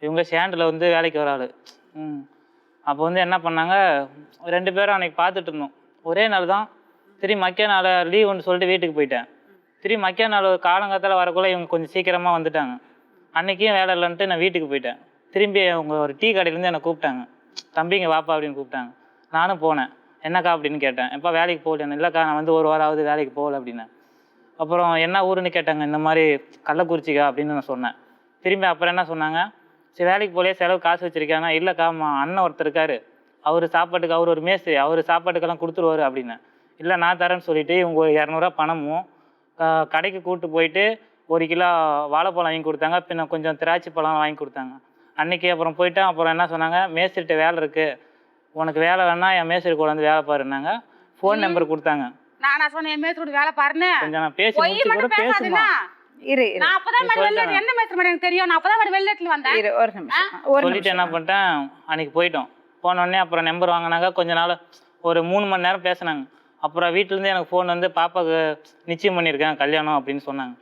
இவங்க ஸ்டாண்டில் வந்து வேலைக்கு வர ஆள். அப்போ வந்து என்ன பண்ணாங்க, 2 பேரும் அன்றைக்கி பார்த்துட்டு இருந்தோம். ஒரே நாள் தான். திரும்பி மக்கிய நாள் லீவுன்னு சொல்லிட்டு வீட்டுக்கு போயிட்டேன். திரும்பி மக்கிய நாள் காலங்காத்தால் வரக்குள்ளே இவங்க கொஞ்சம் சீக்கிரமாக வந்துட்டாங்க. அன்றைக்கும் வேலை இல்லைன்ட்டு நான் வீட்டுக்கு போயிட்டேன். திரும்பி அவங்க ஒரு டீ கடையிலேருந்து என்னை கூப்பிட்டாங்க. தம்பிங்க வாப்பா அப்படின்னு கூப்பிட்டாங்க. நானும் போனேன். என்னக்கா அப்படின்னு கேட்டேன். எப்போ வேலைக்கு போகலன்னு. இல்லைக்கா நான் வந்து 1 வாரம் ஆகுது வேலைக்கு போகல அப்படின்னேன். அப்புறம் என்ன ஊருன்னு கேட்டாங்க. இந்த மாதிரி கள்ளக்குறிச்சிக்கா அப்படின்னு நான் சொன்னேன். திரும்பி அப்புறம் என்ன சொன்னாங்க, சரி வேலைக்கு போகலையே செலவு காசு வச்சுருக்காங்க. இல்லைக்கா அண்ணன் ஒருத்தர் இருக்காரு, அவர் சாப்பாட்டுக்கு அவர் ஒரு மேஸ்திரி, அவர் சாப்பாட்டுக்கெல்லாம் கொடுத்துருவாரு அப்படின்னேன். இல்லை நான் தரேன்னு சொல்லிவிட்டு இவங்க ஒரு 200 பணமும் கடைக்கு கூப்பிட்டு போயிட்டு 1 கிலோ வாழைப்பழம் வாங்கி கொடுத்தாங்க. பின்ன கொஞ்சம் திராட்சை பழம் வாங்கி கொடுத்தாங்க. அன்றைக்கி அப்புறம் போயிட்டேன். அப்புறம் என்ன சொன்னாங்க, மேஸ்திரிட்ட வேலை இருக்குது, உனக்கு வேலை வேணா என் மேஸ்திரி கூட வந்து வேலை பாருன்னாங்க. ஃபோன் நம்பர் கொடுத்தாங்க. நானா சொன்னேன் என் மேஸ்திரி வேலை பாருன்னு? கொஞ்சம் நான் பேசி முடிச்சு கூட பேசுமா. நான் அப்பதான் வெளிநாட்டு என்ன மேஸ்திரி எனக்கு தெரியும். நான் அப்பதான் வெளிநாட்டுல வந்தேன். ஒரு நிமிஷம் சொல்லிட்டு என்ன பண்ணிட்டேன், அன்றைக்கி போயிட்டோம். போனோடனே அப்புறம் நம்பர் வாங்கினாங்க. கொஞ்ச நாள் ஒரு 3 மணி நேரம் பேசினாங்க. அப்புறம் வீட்டிலேருந்து எனக்கு ஃபோன் வந்து பாப்பாவுக்கு நிச்சயம் பண்ணியிருக்கேன் கல்யாணம் அப்படின்னு சொன்னாங்க.